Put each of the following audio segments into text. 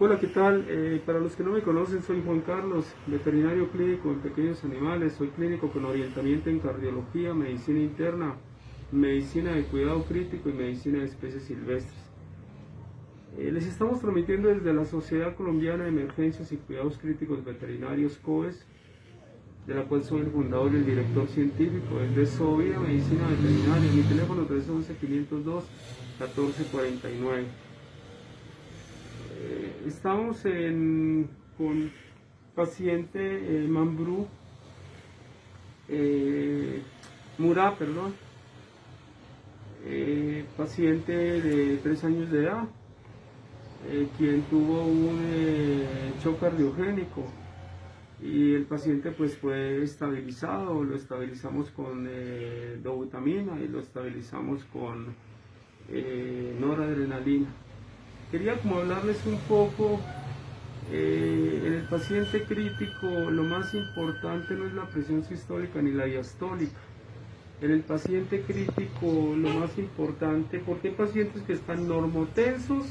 Hola, ¿qué tal? Para los que no me conocen, soy Juan Carlos, veterinario clínico en pequeños animales. Soy clínico con orientamiento en cardiología, medicina interna, medicina de cuidado crítico y medicina de especies silvestres. Les estamos transmitiendo desde la Sociedad Colombiana de Emergencias y Cuidados Críticos Veterinarios, COES, de la cual soy el fundador y el director científico. Es de Sovia Medicina Veterinaria. Mi teléfono 311-502-1449. Estamos con paciente Mambrú Murat, perdón, paciente de 3 años de edad, quien tuvo un shock cardiogénico, y el paciente pues fue estabilizado. Lo estabilizamos con dobutamina y lo estabilizamos con noradrenalina. Quería como hablarles un poco, en el paciente crítico lo más importante no es la presión sistólica ni la diastólica. En el paciente crítico lo más importante, porque hay pacientes que están normotensos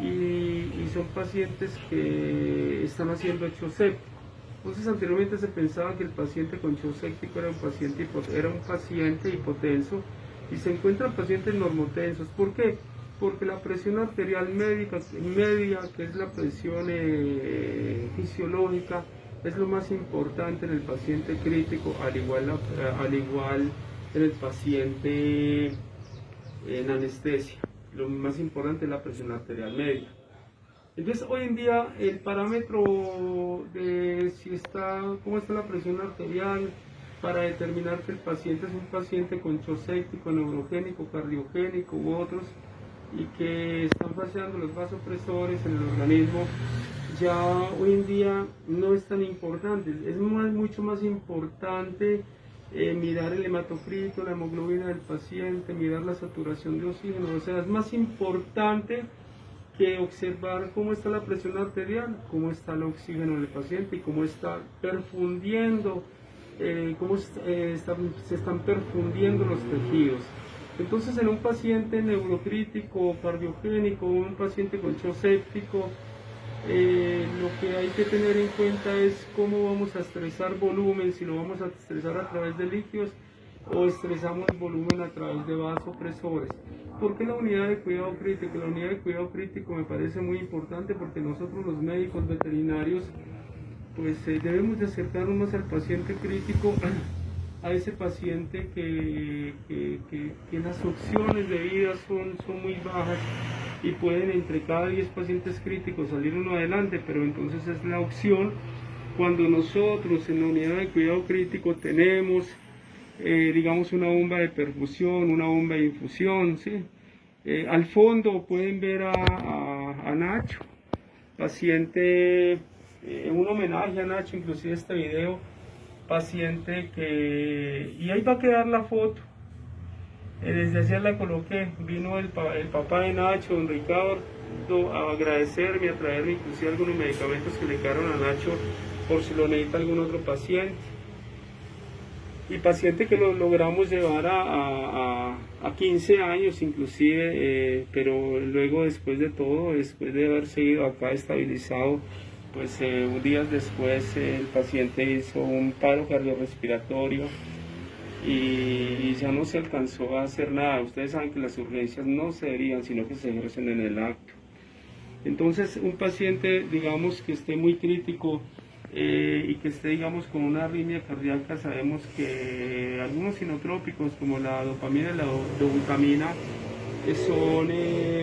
y son pacientes que están haciendo shock séptico. Entonces anteriormente se pensaba que el paciente con shock séptico era un paciente hipotenso, y se encuentran pacientes normotensos. ¿Por qué? Porque la presión arterial media, que es la presión fisiológica, es lo más importante en el paciente crítico, al igual en el paciente en anestesia. Lo más importante es la presión arterial media. Entonces, hoy en día el parámetro de cómo está la presión arterial para determinar que el paciente es un paciente con shock séptico, neurogénico, cardiogénico u otros, y que están falseando los vasopresores en el organismo, ya hoy en día no es tan importante. Es mucho más importante mirar el hematocrito, la hemoglobina del paciente, mirar la saturación de oxígeno. O sea, es más importante que observar cómo está la presión arterial, cómo está el oxígeno del paciente y cómo está perfundiendo, se están perfundiendo los tejidos. Entonces, en un paciente neurocrítico, cardiogénico, un paciente con shock séptico, lo que hay que tener en cuenta es cómo vamos a estresar volumen, si lo vamos a estresar a través de líquidos o estresamos el volumen a través de vasopresores. ¿Por qué la unidad de cuidado crítico? La unidad de cuidado crítico me parece muy importante porque nosotros, los médicos veterinarios, pues debemos de acercarnos más al paciente crítico, a ese paciente que las opciones de vida son muy bajas, y pueden entre cada 10 pacientes críticos salir uno adelante, pero entonces es la opción cuando nosotros en la unidad de cuidado crítico tenemos, digamos, una bomba de perfusión, una bomba de infusión, ¿sí? Al fondo pueden ver a Nacho, paciente, un homenaje a Nacho, inclusive este video, paciente y ahí va a quedar la foto. Desde ayer la coloqué. Vino el papá de Nacho, don Ricardo, a agradecerme, a traerme inclusive algunos medicamentos que le quedaron a Nacho por si lo necesita algún otro paciente. Y paciente que lo logramos llevar a 15 años inclusive, pero luego, después de todo, después de haber seguido acá estabilizado, pues días después el paciente hizo un paro cardiorrespiratorio y ya no se alcanzó a hacer nada. Ustedes saben que las urgencias no se derivan, sino que se ejercen en el acto. Entonces, un paciente, digamos, que esté muy crítico y que esté, digamos, con una arritmia cardíaca, sabemos que algunos inotrópicos como la dopamina y la dobutamina son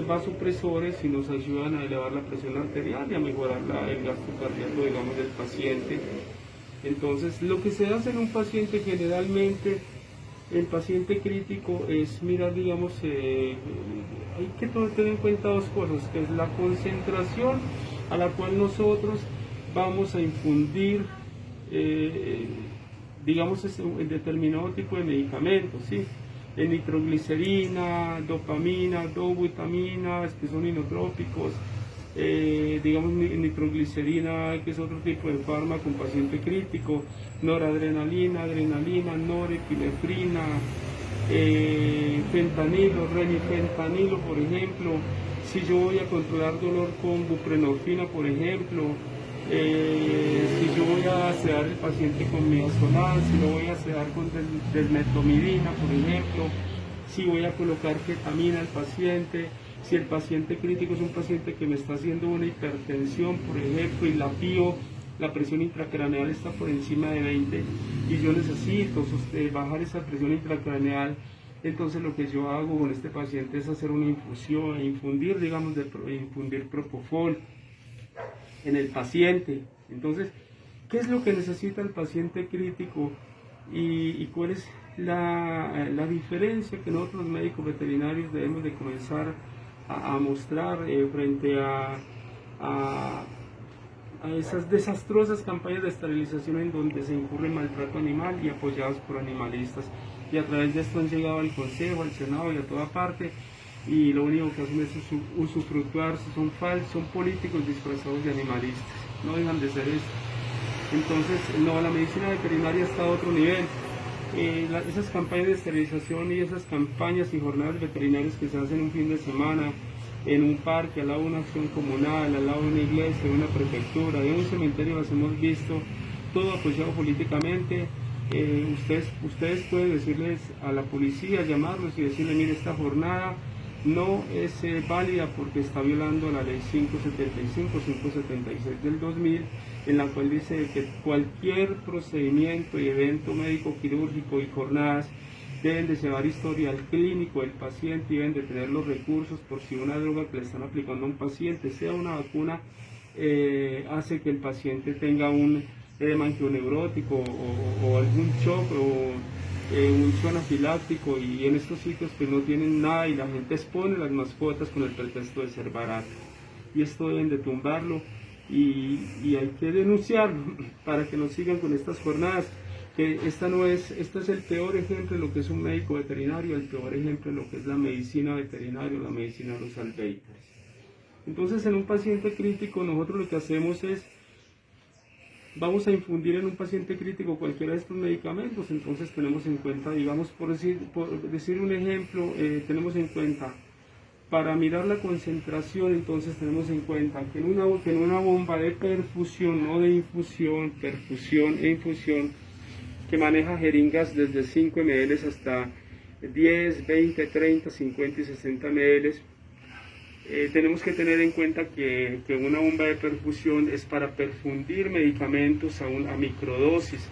vasopresores y nos ayudan a elevar la presión arterial y a mejorar el gasto cardíaco, digamos, del paciente. Entonces, lo que se hace en un paciente generalmente, el paciente crítico, es mirar, digamos, hay que tener en cuenta dos cosas, que es la concentración a la cual nosotros vamos a infundir, digamos, un determinado tipo de medicamentos, ¿sí? Nitroglicerina, dopamina, dobutaminas, que son inotrópicos, digamos, nitroglicerina, que es otro tipo de fármaco en paciente crítico, noradrenalina, adrenalina, norepinefrina, fentanilo, remifentanilo, por ejemplo, si yo voy a controlar dolor con buprenorfina, por ejemplo, si yo voy a sedar el paciente con midazolam, si lo voy a sedar con desmetromidina, por ejemplo, si voy a colocar ketamina al paciente, si el paciente crítico es un paciente que me está haciendo una hipertensión, por ejemplo, y la presión intracraneal está por encima de 20 y yo necesito bajar esa presión intracraneal, entonces lo que yo hago con este paciente es hacer una infusión, infundir propofol en el paciente. Entonces, ¿qué es lo que necesita el paciente crítico y cuál es la diferencia que nosotros los médicos veterinarios debemos de comenzar a mostrar frente a esas desastrosas campañas de esterilización en donde se incurre maltrato animal y apoyados por animalistas? Y a través de esto han llegado al Consejo, al Senado y a toda parte, y lo único que hacen es usufructuar, son políticos disfrazados de animalistas, no dejan de ser esto. Entonces, no, la medicina veterinaria está a otro nivel. Esas campañas de esterilización y esas campañas y jornadas veterinarias que se hacen un fin de semana en un parque, al lado de una acción comunal, al lado de una iglesia, de una prefectura, de un cementerio, las hemos visto, todo apoyado políticamente. Ustedes pueden decirles a la policía, llamarlos y decirle, mire, esta jornada no es válida porque está violando la ley 576 del 2000, en la cual dice que cualquier procedimiento y evento médico quirúrgico y jornadas deben de llevar historial clínico del paciente y deben de tener los recursos por si una droga que le están aplicando a un paciente, sea una vacuna, hace que el paciente tenga un edema angioneurótico o algún shock o un shock anafiláctico, y en estos sitios pues no tienen nada y la gente expone las mascotas con el pretexto de ser barato, y esto deben de tumbarlo y hay que denunciarlo para que no sigan con estas jornadas, que este es el peor ejemplo de lo que es un médico veterinario, el peor ejemplo de lo que es la medicina veterinaria, la medicina de los albeitas. Entonces, en un paciente crítico nosotros lo que hacemos es, vamos a infundir en un paciente crítico cualquiera de estos medicamentos. Entonces tenemos en cuenta, digamos, por decir un ejemplo, tenemos en cuenta, para mirar la concentración, entonces tenemos en cuenta que en una bomba de perfusión, no de infusión, perfusión e infusión, que maneja jeringas desde 5 ml hasta 10, 20, 30, 50 y 60 ml, tenemos que tener en cuenta que una bomba de perfusión es para perfundir medicamentos a microdosis,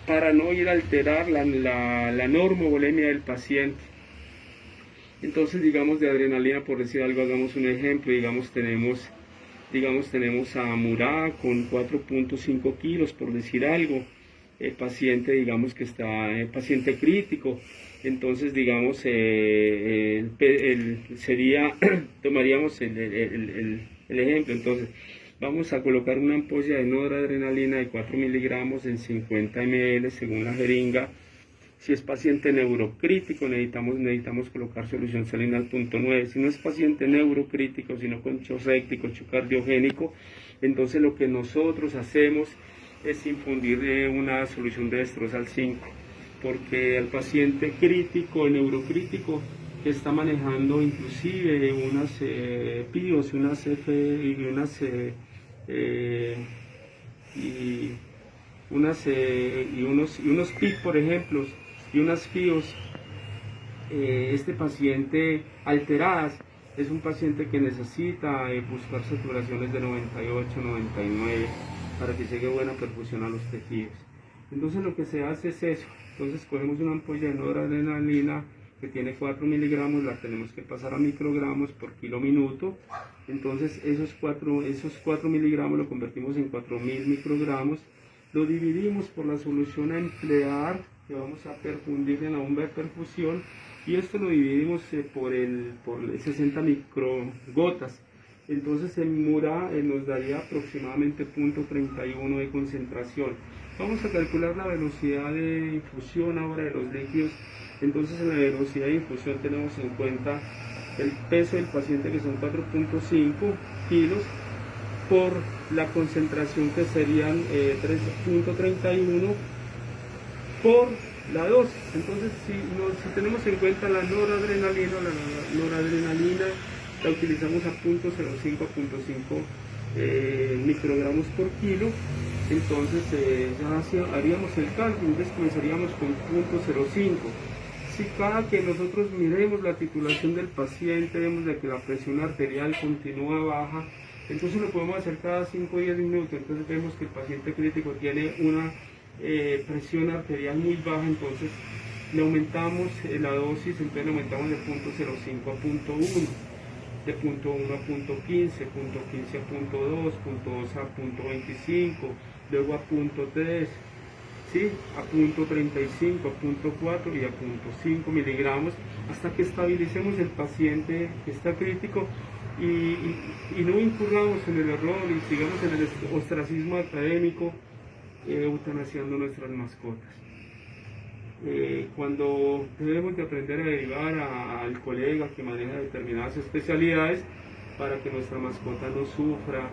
para no ir a alterar la normovolemia del paciente. Entonces, digamos, de adrenalina, por decir algo, hagamos un ejemplo, digamos tenemos a Murat con 4.5 kilos, por decir algo, el paciente, digamos que está paciente crítico. Entonces, digamos, tomaríamos el ejemplo. Entonces, vamos a colocar una ampolla de noradrenalina de 4 miligramos en 50 ml según la jeringa. Si es paciente neurocrítico, necesitamos colocar solución salina al 0.9. Si no es paciente neurocrítico, sino con shock séptico, shock cardiogénico, entonces lo que nosotros hacemos es infundir una solución de dextrosa al 5. Porque el paciente crítico, el neurocrítico, que está manejando inclusive unas PIOS, unas unos PIC, por ejemplo, y unas PIOS, este paciente alteradas, es un paciente que necesita buscar saturaciones de 98, 99 para que llegue buena perfusión a los tejidos. Entonces lo que se hace es eso. Entonces cogemos una ampolla de noradrenalina que tiene 4 miligramos, la tenemos que pasar a microgramos por kilo minuto. Entonces esos 4 miligramos lo convertimos en 4000 microgramos, lo dividimos por la solución a emplear que vamos a perfundir en la bomba de perfusión, y esto lo dividimos por 60 microgotas. Entonces en Murat nos daría aproximadamente 0.31 de concentración. Vamos a calcular la velocidad de infusión ahora de los líquidos. Entonces en la velocidad de infusión tenemos en cuenta el peso del paciente, que son 4.5 kilos, por la concentración, que serían 3.31 por la dosis. Entonces si tenemos en cuenta la noradrenalina la utilizamos a 0.05 a 0.5 microgramos por kilo. Entonces ya haríamos el cálculo, entonces comenzaríamos con 0.05. Si cada que nosotros miremos la titulación del paciente, vemos de que la presión arterial continúa baja, entonces lo podemos hacer cada 5 o 10 minutos. Entonces vemos que el paciente crítico tiene una presión arterial muy baja, entonces le aumentamos la dosis, entonces le aumentamos de 0.05 a 0.1, de 0.1 a 0.15, 0.15 a 0.2, 0.2 a 0.25, luego a 0.3, ¿sí? A 0.35, a 0.4 y a 0.5 miligramos, hasta que estabilicemos el paciente que está crítico y no incurramos en el error y sigamos en el ostracismo académico, eutanasiando nuestras mascotas. Cuando debemos de aprender a derivar al colega que maneja determinadas especialidades para que nuestra mascota no sufra,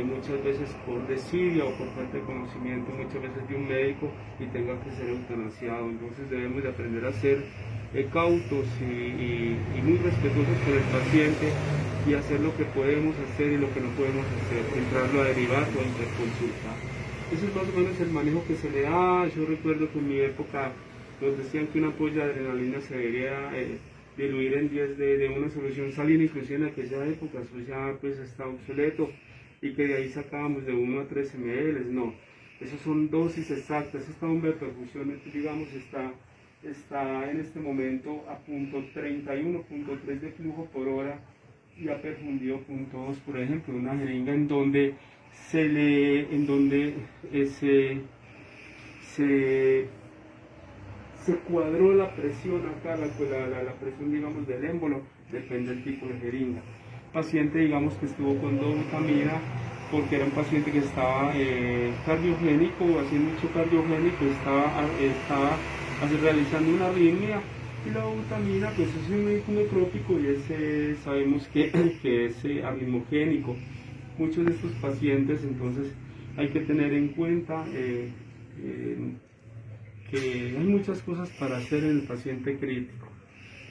muchas veces por desidia o por falta de conocimiento, muchas veces de un médico, y tenga que ser eutanasiado. Entonces debemos de aprender a ser cautos y muy respetuosos con el paciente y hacer lo que podemos hacer y lo que no podemos hacer, entrarlo a derivar o a interconsultar. Ese es más o menos el manejo que se le da. Yo recuerdo que en mi época nos decían que una ampolla de adrenalina se debería diluir en 10 de una solución salina, inclusive en aquella época eso ya pues está obsoleto, y que de ahí sacábamos de 1 a 3 ml. No, esas son dosis exactas. Esta bomba de perfusión, digamos, está en este momento a 0.31, 0.3 de flujo por hora, y ha perfundido 0.2, por ejemplo, una jeringa en donde se cuadró la presión acá, la presión, digamos, del émbolo, depende del tipo de jeringa. Paciente, digamos, que estuvo con dobutamina porque era un paciente que estaba cardiogénico, haciendo mucho cardiogénico, estaba realizando una arritmia, y la dobutamina pues es un necrótico y sabemos que es arritmogénico. Muchos de estos pacientes, entonces hay que tener en cuenta que hay muchas cosas para hacer en el paciente crítico.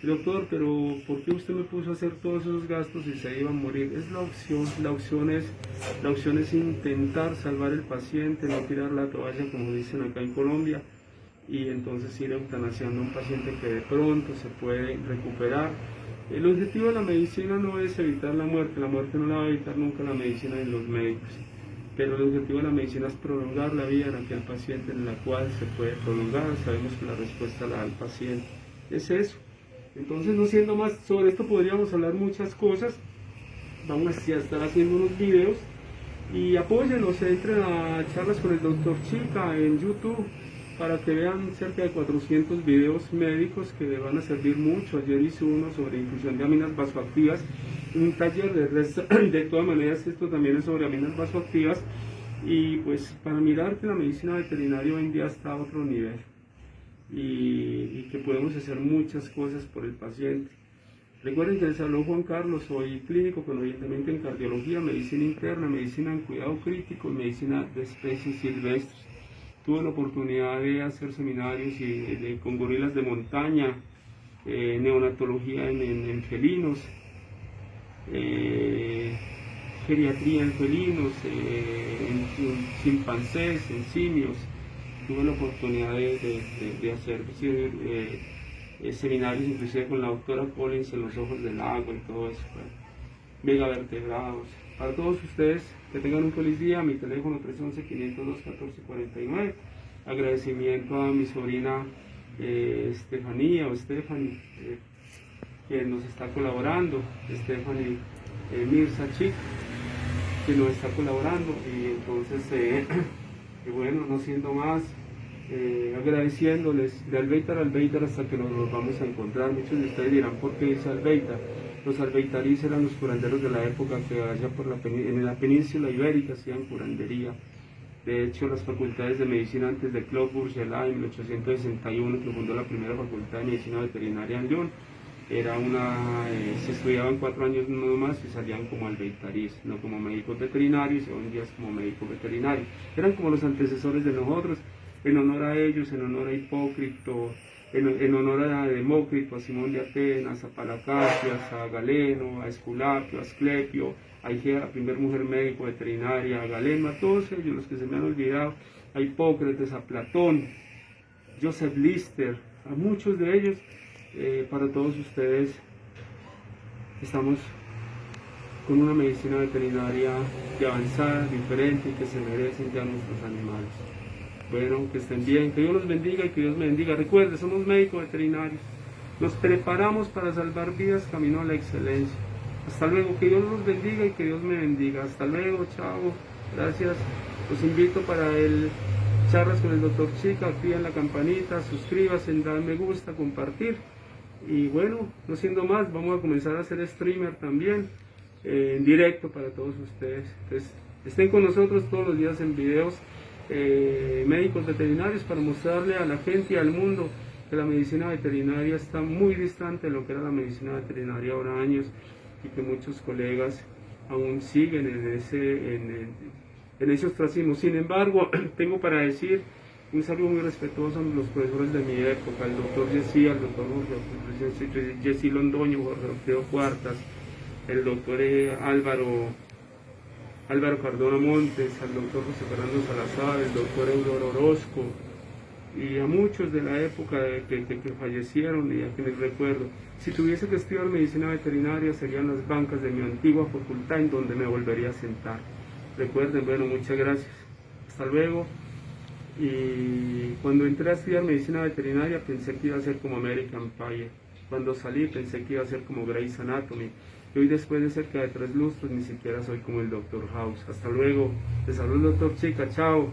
Doctor, pero ¿por qué usted me puso a hacer todos esos gastos y se iba a morir? Es la opción es intentar salvar el paciente, no tirar la toalla como dicen acá en Colombia, y entonces ir eutanasiando a un paciente que de pronto se puede recuperar. El objetivo de la medicina no es evitar la muerte no la va a evitar nunca la medicina ni los médicos, pero el objetivo de la medicina es prolongar la vida en aquel paciente en la cual se puede prolongar. Sabemos que la respuesta la da el paciente, es eso. Entonces, no siendo más, sobre esto podríamos hablar muchas cosas. Vamos a estar haciendo unos videos, y apóyennos, entren a charlas con el doctor Chica en YouTube para que vean cerca de 400 videos médicos que les van a servir mucho. Ayer hice uno sobre inclusión de aminas vasoactivas, un taller de todas maneras esto también es sobre aminas vasoactivas, y pues para mirar que la medicina veterinaria hoy en día está a otro nivel y que podemos hacer muchas cosas por el paciente. Recuerden que les habló Juan Carlos, soy clínico con orientamiento en cardiología, medicina interna, medicina en cuidado crítico y medicina de especies silvestres. Tuve la oportunidad de hacer seminarios con gorilas de montaña, neonatología en felinos, geriatría en felinos, en chimpancés, en simios. Tuve la oportunidad de hacer seminarios inclusive con la doctora Collins en los ojos del agua y todo eso, megavertebrados. Para todos ustedes, que tengan un feliz día. Mi teléfono 311-502-1449. Agradecimiento a mi sobrina Estefanía o Stephanie, que nos está colaborando, Stephanie Mirza Chic, que nos está colaborando, y entonces y bueno, no siendo más, agradeciéndoles de Albeitar a Albeitar hasta que nos vamos a encontrar. Muchos de ustedes dirán, ¿por qué dice Albeitar? Los albeitaris eran los curanderos de la época que allá en la península ibérica hacían curandería. De hecho, las facultades de medicina antes de Claude Bourgelat en 1861, que fundó la primera facultad de medicina veterinaria en Lyon, se estudiaban 4 años no más y salían como albeitaris, no como médicos veterinarios, y hoy en día es como médicos veterinarios. Eran como los antecesores de nosotros, en honor a ellos, en honor a Hipócrito, en honor a Demócrito, a Simón de Atenas, a Palacacias, a Galeno, a Esculapio, a Asclepio, a Igea, la primera mujer médico veterinaria, a Galeno, a todos ellos, los que se me han olvidado, a Hipócrates, a Platón, Joseph Lister, a muchos de ellos. Para todos ustedes estamos con una medicina veterinaria de avanzada, diferente y que se merecen ya nuestros animales. Bueno, que estén bien, que Dios los bendiga y que Dios me bendiga. Recuerden, somos médicos veterinarios, nos preparamos para salvar vidas camino a la excelencia. Hasta luego, que Dios los bendiga y que Dios me bendiga. Hasta luego, chao, gracias. Los invito para el charlas con el Dr. Chica, activen la campanita, suscríbanse, dan me gusta, compartir. Y bueno, no siendo más, vamos a comenzar a hacer streamer también, en directo para todos ustedes. Entonces, estén con nosotros todos los días en videos médicos veterinarios para mostrarle a la gente y al mundo que la medicina veterinaria está muy distante de lo que era la medicina veterinaria ahora años, y que muchos colegas aún siguen en ese ostracismo. Sin embargo, tengo para decir un saludo muy respetuoso a los profesores de mi época, al doctor Jessy, al doctor Jessy Londoño, Jorge Alfredo Cuartas, el doctor Álvaro Cardona Montes, al doctor José Fernando Salazar, el doctor Eudoro Orozco, y a muchos de la época que fallecieron y a quienes recuerdo. Si tuviese que estudiar medicina veterinaria, serían las bancas de mi antigua facultad en donde me volvería a sentar. Recuerden, bueno, muchas gracias. Hasta luego. Y cuando entré a estudiar medicina veterinaria pensé que iba a ser como American Pie. Cuando salí pensé que iba a ser como Grey's Anatomy. Y hoy, después de cerca de 3 lustros, ni siquiera soy como el Dr. House. Hasta luego. Te saludo, Dr. Chica. Chao.